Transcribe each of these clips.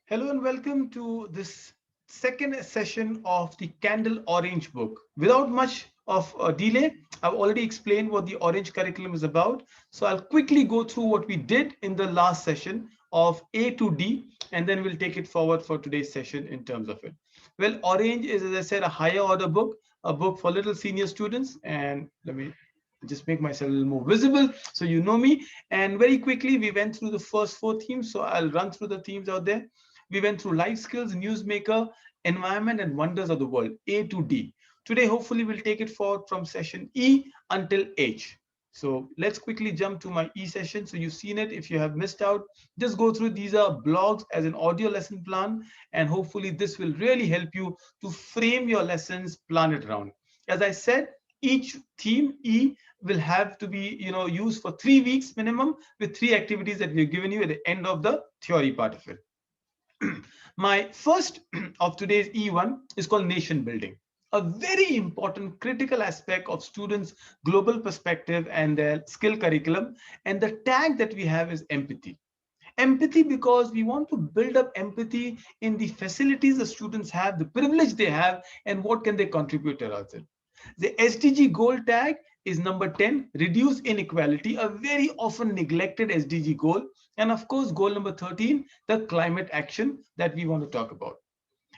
Hello and welcome to this second session of the Candle Orange book. Without much of a delay, I've already explained what the Orange curriculum is about. So I'll quickly go through what we did in the last session of A to D, and then we'll take it forward for today's session in terms of it. Well, Orange is, as I said, a higher order book, a book for little senior students. And let me just make myself a little more visible so you know me. And very quickly, we went through the first four themes. So I'll run through the themes out there. We went through life skills, newsmaker, environment, and wonders of the world, A to D. Today, hopefully, we'll take it forward from session E until H. So let's quickly jump to my E session. So you've seen it. If you have missed out, just go through. These are blogs as an audio lesson plan, and hopefully this will really help you to frame your lessons, plan it around. As I said, each theme E will have to be used for 3 weeks minimum with three activities that we've given you at the end of the theory part of it. My first of today's E1 is called nation building, a very important critical aspect of students' global perspective and their skill curriculum. And the tag that we have is empathy. Empathy because we want to build up empathy in the facilities the students have, the privilege they have, and what can they contribute towards it. The SDG goal tag is number 10, reduce inequality, a very often neglected SDG goal. And of course, goal number 13, the climate action that we want to talk about.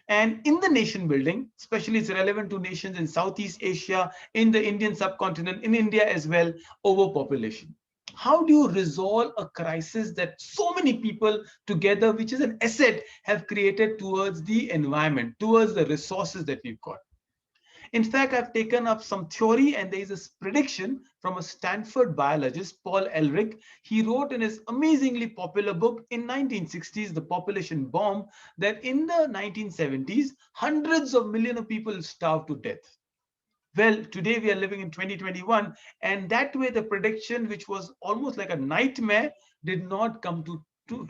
And in the nation building, especially it's relevant to nations in Southeast Asia, in the Indian subcontinent, in India as well, overpopulation. How do you resolve a crisis that so many people together, which is an asset, have created towards the environment, towards the resources that we've got? In fact, I've taken up some theory, and there is a prediction from a Stanford biologist, Paul Ehrlich. He wrote in his amazingly popular book in 1960s, The Population Bomb, that in the 1970s, hundreds of millions of people starved to death. Well, today we are living in 2021, and that way the prediction, which was almost like a nightmare, did not come to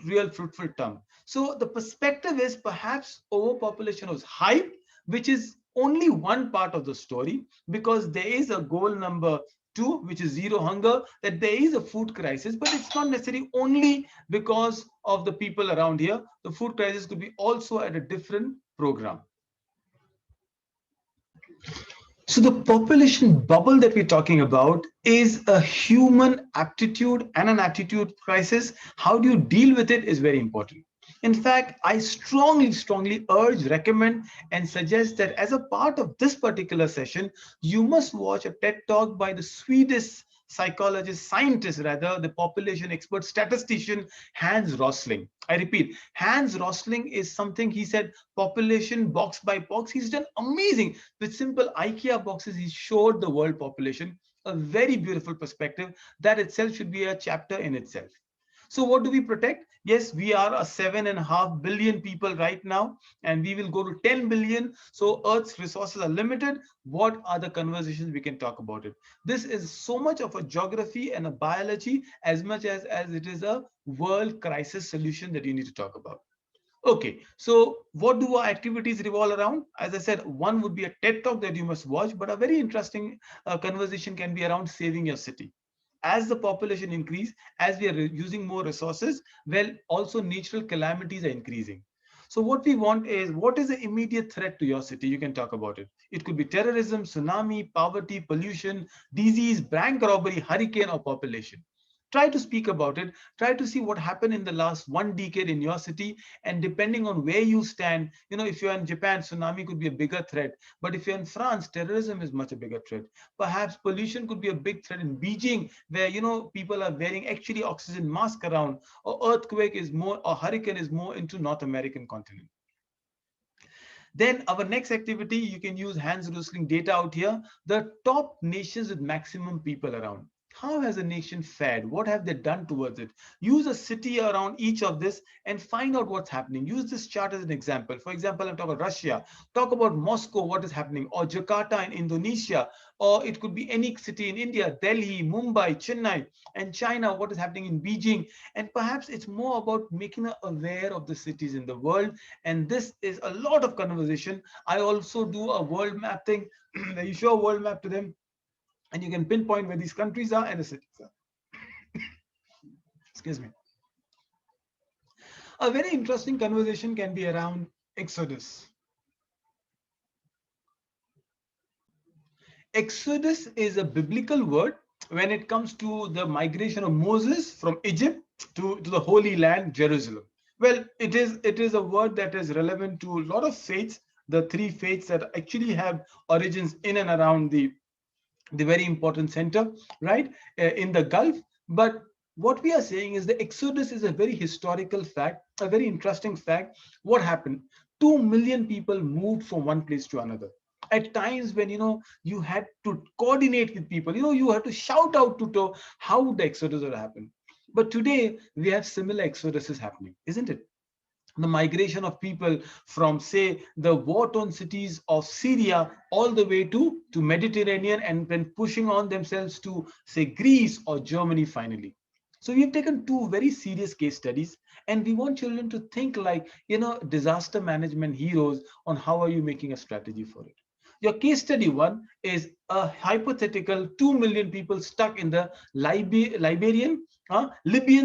real fruitful term. So the perspective is perhaps overpopulation was hype, which is only one part of the story, because there is a goal number two, which is zero hunger, that there is a food crisis, but it's not necessarily only because of the people around here. The food crisis could be also at a different program. So the population bubble that we're talking about is a human aptitude and an attitude crisis. How do you deal with it is very important. In fact, I strongly urge, recommend, and suggest that as a part of this particular session, you must watch a TED talk by the Swedish psychologist, scientist rather, the population expert, statistician, Hans Rosling. I repeat, Hans Rosling is something, he said, population box by box. He's done amazing with simple IKEA boxes. He showed the world population a very beautiful perspective that itself should be a chapter in itself. So what do we protect? Yes, we are a 7.5 billion people right now, and we will go to 10 billion. So Earth's resources are limited. What are the conversations we can talk about it? This is so much of a geography and a biology as much as it is a world crisis solution that you need to talk about. Okay, so what do our activities revolve around? As I said, one would be a TED talk that you must watch, but a very interesting conversation can be around saving your city. As the population increase, as we are using more resources, well, also natural calamities are increasing. So what we want is, what is the immediate threat to your city? You can talk about it. It could be terrorism, tsunami, poverty, pollution, disease, bank robbery, hurricane, or population. Try to speak about it. Try to see what happened in the last 1 decade in your city. And depending on where you stand, if you're in Japan, tsunami could be a bigger threat. But if you're in France, terrorism is much a bigger threat. Perhaps pollution could be a big threat in Beijing, where people are wearing actually oxygen mask around, or earthquake is more, or hurricane is more into North American continent. Then our next activity, you can use Hans Rosling data out here. The top nations with maximum people around. How has a nation fared? What have they done towards it? Use a city around each of this and find out what's happening. Use this chart as an example. For example, I'm talking about Russia. Talk about Moscow, what is happening, or Jakarta in Indonesia, or it could be any city in India, Delhi, Mumbai, Chennai, and China, what is happening in Beijing. And perhaps it's more about making them aware of the cities in the world. And this is a lot of conversation. I also do a world map thing where you show a world map to them, and you can pinpoint where these countries are and the cities are. Excuse me. A very interesting conversation can be around Exodus. Exodus is a biblical word when it comes to the migration of Moses from Egypt to the Holy Land, Jerusalem. Well, it is a word that is relevant to a lot of faiths, the three faiths that actually have origins in and around the very important center, right, in the Gulf. But what we are saying is the Exodus is a very historical fact, a very interesting fact. What happened? 2 million people moved from one place to another. At times when you had to coordinate with people, you had to shout out to how would the Exodus would happen. But today we have similar exoduses happening, isn't it? The migration of people from, say, the war-torn cities of Syria all the way to Mediterranean, and then pushing on themselves to, say, Greece or Germany finally. So we've taken two very serious case studies, and we want children to think like, disaster management heroes on how are you making a strategy for it. Your case study one is a hypothetical 2 million people stuck in the Libyan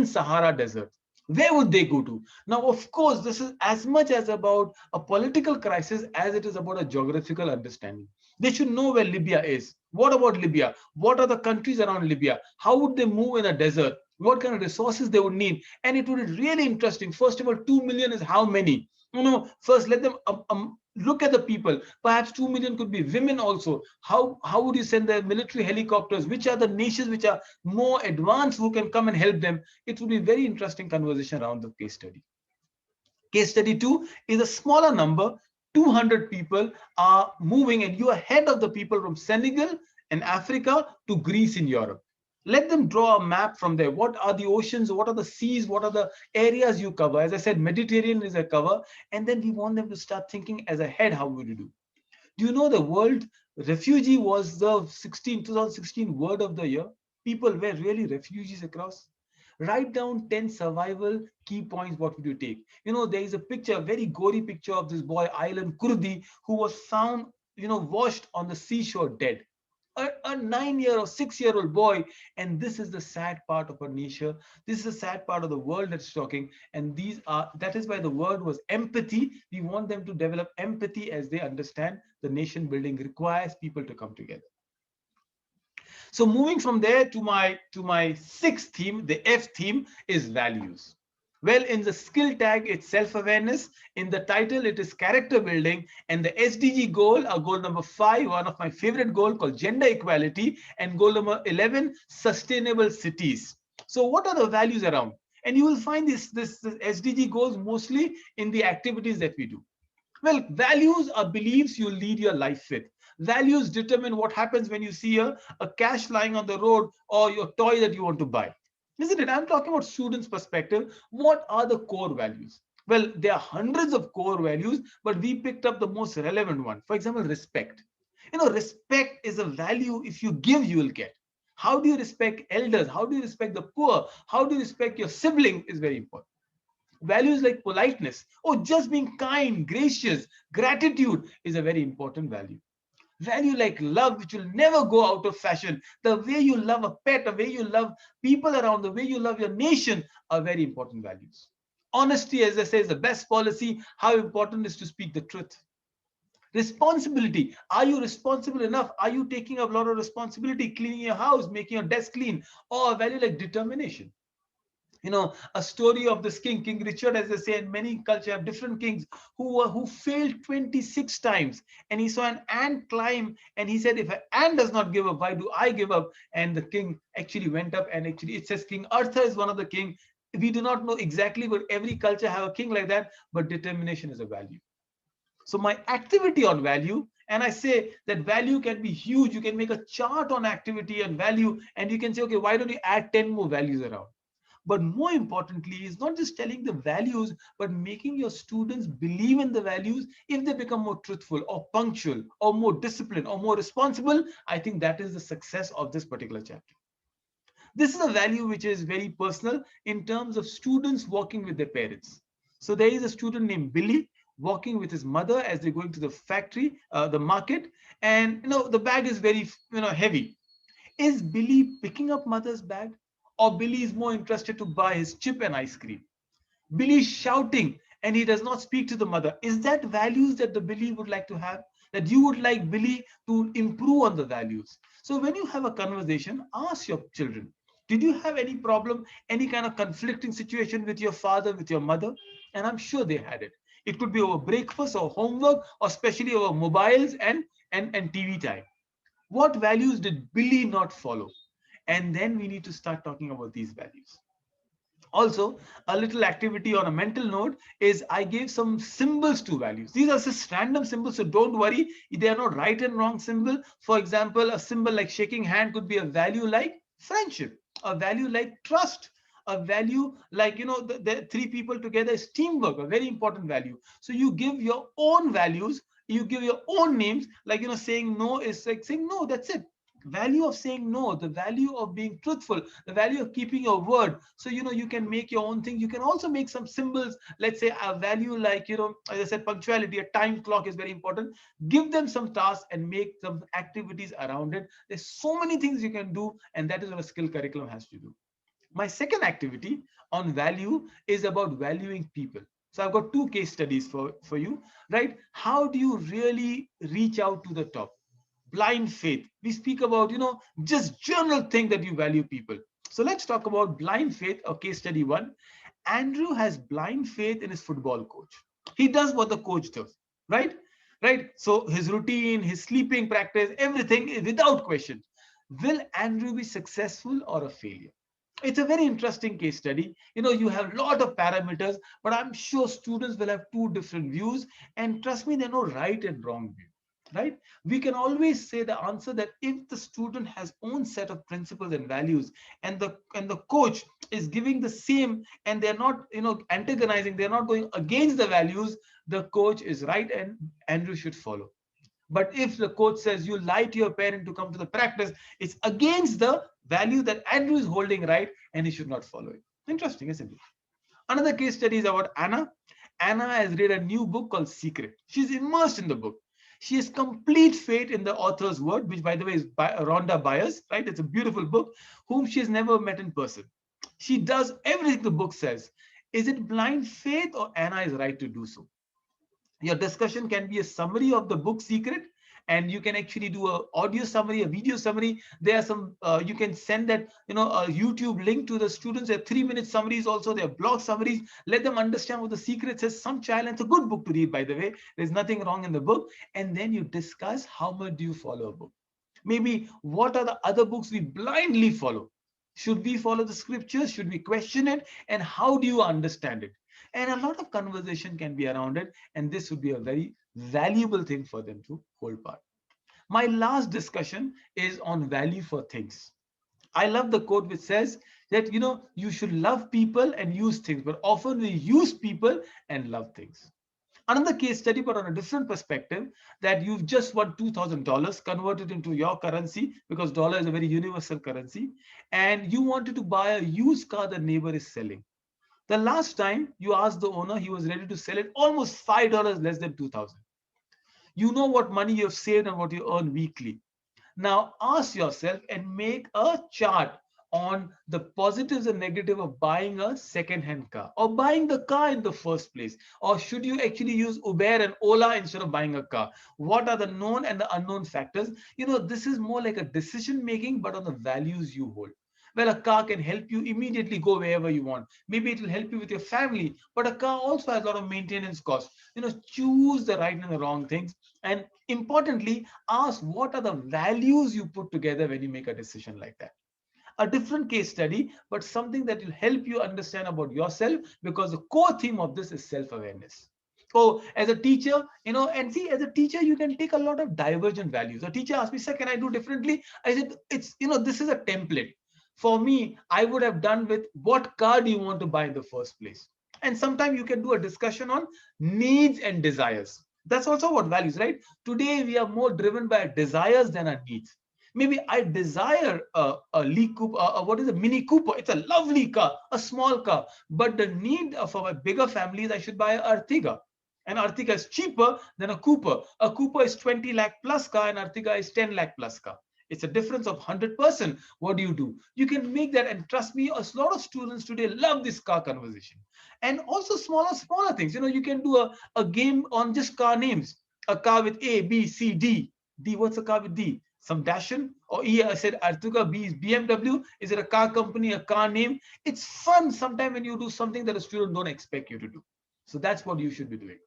Sahara Desert. Where would they go to? Now, of course, this is as much as about a political crisis as it is about a geographical understanding. They should know where Libya is. What about Libya? What are the countries around Libya? How would they move in a desert? What kind of resources they would need? And it would be really interesting. First of all, 2 million is how many? First let them look at the people. Perhaps 2 million could be women also. How would you send the military helicopters? Which are the nations which are more advanced who can come and help them? It would be very interesting conversation around the case study. Case study two is a smaller number. 200 people are moving, and you are ahead of the people from Senegal and Africa to Greece in Europe. Let them draw a map from there. What are the oceans? What are the seas? What are the areas you cover? As I said, Mediterranean is a cover. And then we want them to start thinking as a head, how would you do? Do you know the world refugee was the 2016 word of the year? People were really refugees across. Write down 10 survival key points. What would you take? There is a picture, a very gory picture of this boy, Aylan Kurdi, who was found, washed on the seashore dead. A 9-year or 6-year-old boy. And this is the sad part of our nature. This is the sad part of the world that's talking. And that is why the word was empathy. We want them to develop empathy as they understand the nation building requires people to come together. So moving from there to my sixth theme, the F theme is values. Well, in the skill tag, it's self-awareness. In the title, it is character building. And the SDG goal, goal number 5, one of my favorite goals, called gender equality, and goal number 11, sustainable cities. So what are the values around? And you will find this SDG goals mostly in the activities that we do. Well, values are beliefs you lead your life with. Values determine what happens when you see a cash lying on the road or your toy that you want to buy. Isn't it? I'm talking about students' perspective. What are the core values? Well, there are hundreds of core values, but we picked up the most relevant one. For example, respect. Respect is a value. If you give, you will get. How do you respect elders? How do you respect the poor? How do you respect your sibling is very important. Values like politeness, or just being kind, gracious, gratitude is a very important value. Value like love, which will never go out of fashion. The way you love a pet, the way you love people around, the way you love your nation are very important values. Honesty, as I say, is the best policy. How important is to speak the truth? Responsibility. Are you responsible enough? Are you taking a lot of responsibility, cleaning your house, making your desk clean? Or a value like determination. A story of this King Richard, as they say, in many cultures have different kings who failed 26 times. And he saw an ant climb, and he said, if an ant does not give up, why do I give up? And the king actually went up, and actually it says King Arthur is one of the king. We do not know exactly, but every culture have a king like that, but determination is a value. So my activity on value, and I say that value can be huge. You can make a chart on activity and value, and you can say, okay, why don't you add 10 more values around? But more importantly, is not just telling the values, but making your students believe in the values. If they become more truthful or punctual or more disciplined or more responsible, I think that is the success of this particular chapter. This is a value which is very personal in terms of students working with their parents. So there is a student named Billy walking with his mother as they're going to the factory, the market, and the bag is very heavy. Is Billy picking up mother's bag, or Billy is more interested to buy his chip and ice cream? Billy is shouting and he does not speak to the mother. Is that values that the Billy would like to have? That you would like Billy to improve on the values. So when you have a conversation, ask your children, did you have any problem, any kind of conflicting situation with your father, with your mother? And I'm sure they had it. It could be over breakfast or homework, or especially over mobiles and TV time. What values did Billy not follow? And then we need to start talking about these values. Also, a little activity on a mental note is I gave some symbols to values. These are just random symbols, so don't worry. They are not right and wrong symbol. For example, a symbol like shaking hand could be a value like friendship, a value like trust, a value like, the three people together is teamwork, a very important value. So you give your own values, you give your own names, like, saying no is like saying no, that's it. Value of saying no, the value of being truthful, the value of keeping your word. So you can make your own thing. You can also make some symbols, let's say a value like, as I said, punctuality, a time clock is very important. Give them some tasks and make some activities around it. There's so many things you can do, and that is what a skill curriculum has to do. My second activity on value is about valuing people. So I've got two case studies for you, right? How do you really reach out to the top? Blind faith. We speak about, just general thing that you value people. So let's talk about blind faith, or case study one. Andrew has blind faith in his football coach. He does what the coach does, right? Right. So his routine, his sleeping practice, everything is without question. Will Andrew be successful or a failure? It's a very interesting case study. You have a lot of parameters, but I'm sure students will have two different views. And trust me, there are no right and wrong view, right? We can always say the answer that if the student has own set of principles and values, and the coach is giving the same, and they're not antagonizing, they're not going against the values, the coach is right and Andrew should follow. But if the coach says you lie to your parent to come to the practice, it's against the value that Andrew is holding, right, and he should not follow it. Interesting, isn't it? Another case study is about Anna. Anna has read a new book called Secret. She's immersed in the book. She has complete faith in the author's word, which, by the way, is by Rhonda Byers, right? It's a beautiful book, whom she has never met in person. She does everything the book says. Is it blind faith, or Anna is right to do so? Your discussion can be a summary of the book Secret, and you can actually do a audio summary, a video summary. There are some you can send that a YouTube link to the students. There are 3-minute summaries, also there are blog summaries. Let them understand what the Secret says. Some child, and it's a good book to read, by the way. There's nothing wrong in the book. And then you discuss how much do you follow a book. Maybe what are the other books we blindly follow? Should we follow the scriptures? Should we question it? And how do you understand it? And a lot of conversation can be around it. And this would be a very valuable thing for them to hold part. My last discussion is on value for things. I love the quote which says that, you should love people and use things, but often we use people and love things. Another case study, but on a different perspective, that you've just won $2,000 converted into your currency, because dollar is a very universal currency, and you wanted to buy a used car the neighbor is selling. The last time you asked the owner, he was ready to sell it almost $5 less than 2,000. You know what money you have saved and what you earn weekly. Now ask yourself and make a chart on the positives and negative of buying a second-hand car, or buying the car in the first place. Or should you actually use Uber and Ola instead of buying a car? What are the known and the unknown factors? This is more like a decision making, but on the values you hold. Well, a car can help you immediately go wherever you want. Maybe it will help you with your family, but a car also has a lot of maintenance costs. Choose the right and the wrong things. And importantly, ask what are the values you put together when you make a decision like that. A different case study, but something that will help you understand about yourself, because the core theme of this is self-awareness. So as a teacher, and see, as a teacher, you can take a lot of divergent values. A teacher asked me, sir, can I do differently? I said, this is a template. For me, I would have done with what car do you want to buy in the first place? And sometimes you can do a discussion on needs and desires. That's also what values, right? Today, we are more driven by our desires than our needs. Maybe I desire a Lee Cooper, what is a Mini Cooper? It's a lovely car, a small car. But the need for my bigger family is I should buy an Ertiga. And Ertiga is cheaper than a Cooper. A Cooper is 20 lakh plus car, and Ertiga is 10 lakh plus car. It's a difference of 100%. What do? You can make that, and trust me, a lot of students today love this car conversation. And also smaller things. You can do a game on just car names. A car with A, B, C, D. D, what's a car with D? Some Dashan or E. I said Artuga. B is BMW. Is it a car company, a car name? It's fun sometimes when you do something that a student don't expect you to do. So that's what you should be doing.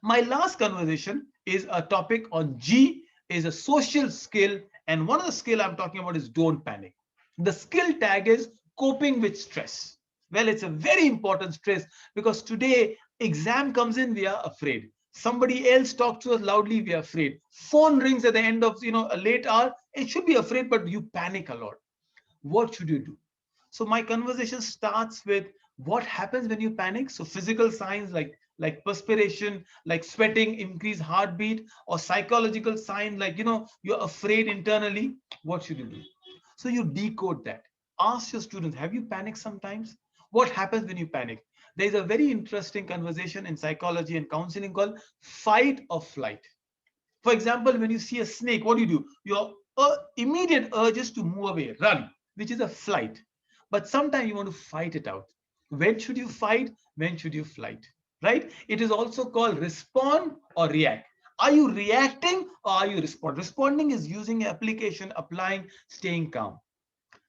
My last conversation is a topic on G, is a social skill. And one of the skill I'm talking about is don't panic. The skill tag is coping with stress. Well, it's a very important stress because today exam comes in, we are afraid. Somebody else talks to us loudly, we are afraid. Phone rings at the end of a late hour. It should be afraid, but you panic a lot. What should you do? So my conversation starts with what happens when you panic. So physical signs like perspiration, like sweating, increased heartbeat, or psychological signs like you're afraid internally. What should you do? So you decode that. Ask your students, have you panicked sometimes? What happens when you panic? There is a very interesting conversation in psychology and counseling called fight or flight. For example, when you see a snake, what do? Your immediate urge is to move away, run, which is a flight. But sometimes you want to fight it out. When should you fight? When should you flight? Right? It is also called respond or react. Are you reacting or are you respond? Responding is using application, applying, staying calm.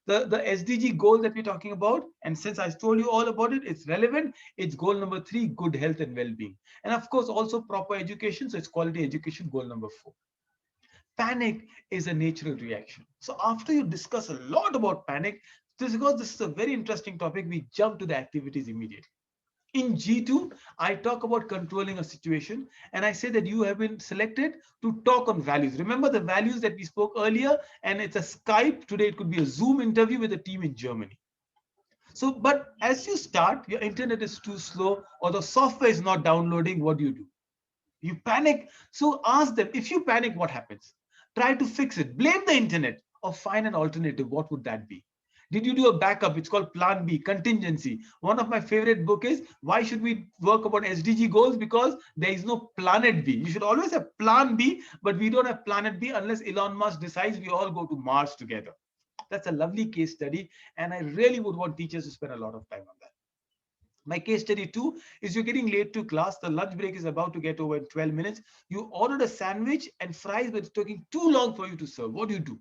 The SDG goal that we're talking about, and since I told you all about it, it's relevant. It's goal number 3, good health and well-being. And of course, also proper education. So it's quality education, goal number 4. Panic is a natural reaction. So after you discuss a lot about panic, because this is a very interesting topic, we jump to the activities immediately. In G2, I talk about controlling a situation, and I say that you have been selected to talk on values. Remember the values that we spoke earlier, and it's a Skype. Today it could be a Zoom interview with a team in Germany. So, but as you start, your internet is too slow or the software is not downloading, what do? You panic. So ask them, if you panic, what happens? Try to fix it. Blame the internet or find an alternative. What would that be? Did you do a backup? It's called Plan B, contingency. One of my favorite book is Why Should We Work About SDG Goals? Because there is no planet B. You should always have Plan B, but we don't have Planet B unless Elon Musk decides we all go to Mars together. That's a lovely case study, and I really would want teachers to spend a lot of time on that. My case study 2 is you're getting late to class. The lunch break is about to get over in 12 minutes. You ordered a sandwich and fries, but it's taking too long for you to serve. What do?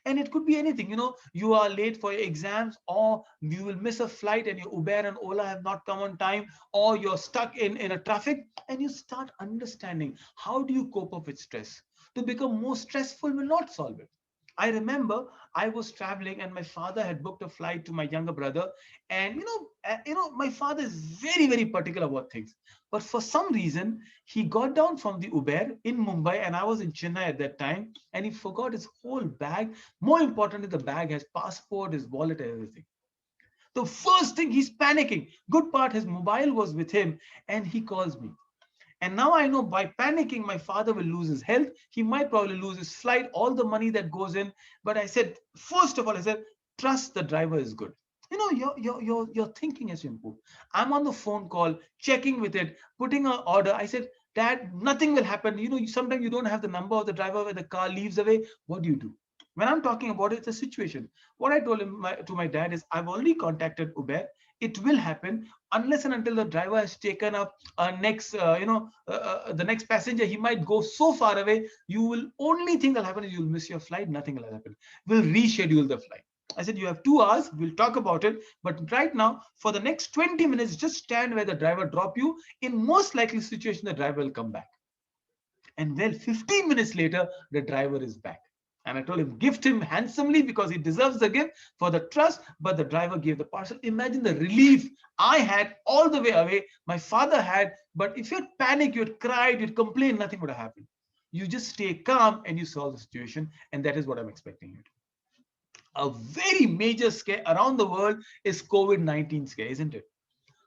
And it could be anything. You are late for your exams, or you will miss a flight and your Uber and Ola have not come on time, or you're stuck in a traffic, and you start understanding how do you cope up with stress. To become more stressful will not solve it. I remember I was traveling and my father had booked a flight to my younger brother. And my father is very, very particular about things. But for some reason, he got down from the Uber in Mumbai, and I was in Chennai at that time, and he forgot his whole bag. More importantly, the bag has passport, his wallet, and everything. The first thing, he's panicking. Good part, his mobile was with him, and he calls me. And now I know by panicking, my father will lose his health. He might probably lose his flight, all the money that goes in. But I said, first of all, I said, trust the driver is good. Your thinking has to improve. I'm on the phone call, checking with it, putting an order. I said, Dad, nothing will happen. Sometimes you don't have the number of the driver when the car leaves away. What do? When I'm talking about it, it's a situation. What I told to my dad is, I've already contacted Uber. It will happen unless and until the driver has taken up the next passenger. He might go so far away. You will only thing that'll happen is you'll miss your flight. Nothing will happen. We'll reschedule the flight. I said, you have 2 hours. We'll talk about it. But right now, for the next 20 minutes, just stand where the driver drop you. In most likely situation, the driver will come back. And well, 15 minutes later, the driver is back. And I told him, gift him handsomely because he deserves the gift for the trust. But the driver gave the parcel. Imagine the relief I had all the way away. My father had. But if you'd panic, you'd cried, you'd complain, nothing would have happened. You just stay calm and you solve the situation. And that is what I'm expecting you to. A very major scare around the world is COVID-19 scare, isn't it?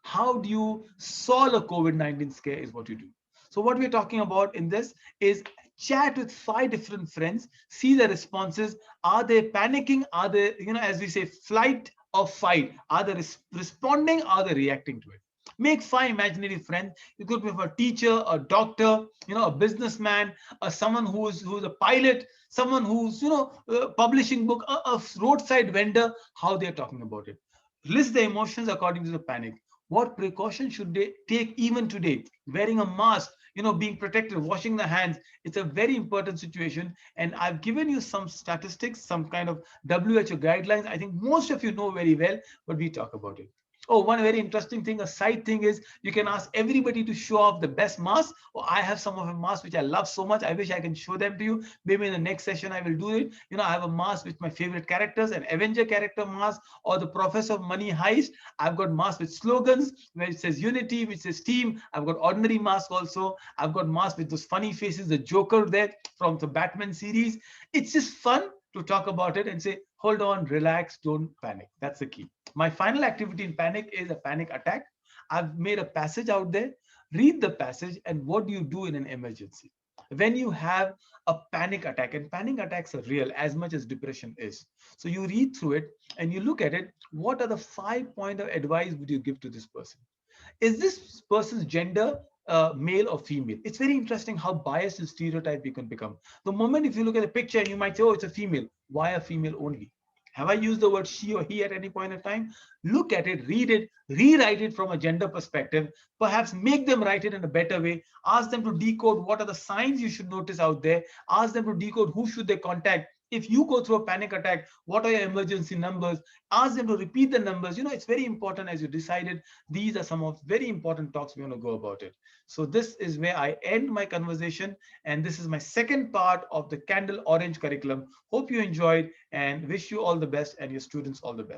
How do you solve a COVID-19 scare is what you do. So what we're talking about in this is chat with 5 different friends, see the responses. Are they panicking? Are they, as we say, flight or fight? Are they responding? Are they reacting to it? Make 5 imaginary friends. You could be a teacher, a doctor, a businessman, someone who's a pilot, someone who's publishing book, a roadside vendor. How they're talking about it. List the emotions according to the panic. What precautions should they take even today? Wearing a mask, being protected, washing the hands. It's a very important situation. And I've given you some statistics, some kind of WHO guidelines. I think most of you know very well, but we talk about it. Oh, one very interesting thing, a side thing is you can ask everybody to show off the best masks. Oh, I have some of the masks which I love so much. I wish I can show them to you. Maybe in the next session I will do it. I have a mask with my favorite characters, an Avenger character mask, or the Professor of Money Heist. I've got masks with slogans where it says unity, which says team. I've got ordinary masks also. I've got masks with those funny faces, the Joker there from the Batman series. It's just fun to talk about it and say, hold on, relax, don't panic. That's the key. My final activity in panic is a panic attack. I've made a passage out there. Read the passage and what do you do in an emergency? When you have a panic attack, and panic attacks are real as much as depression is. So you read through it and you look at it. What are the 5 points of advice would you give to this person? Is this person's gender male or female? It's very interesting how biased and stereotype you can become. The moment if you look at the picture, you might say, oh, it's a female. Why a female only? Have I used the word she or he at any point in time? Look at it, read it, rewrite it from a gender perspective, perhaps make them write it in a better way. Ask them to decode what are the signs you should notice out there. Ask them to decode who should they contact. If you go through a panic attack, what are your emergency numbers? Ask them to repeat the numbers. It's very important as you decided. These are some of very important talks we want to go about it. So this is where I end my conversation. And this is my second part of the Candle Orange curriculum. Hope you enjoyed and wish you all the best and your students all the best.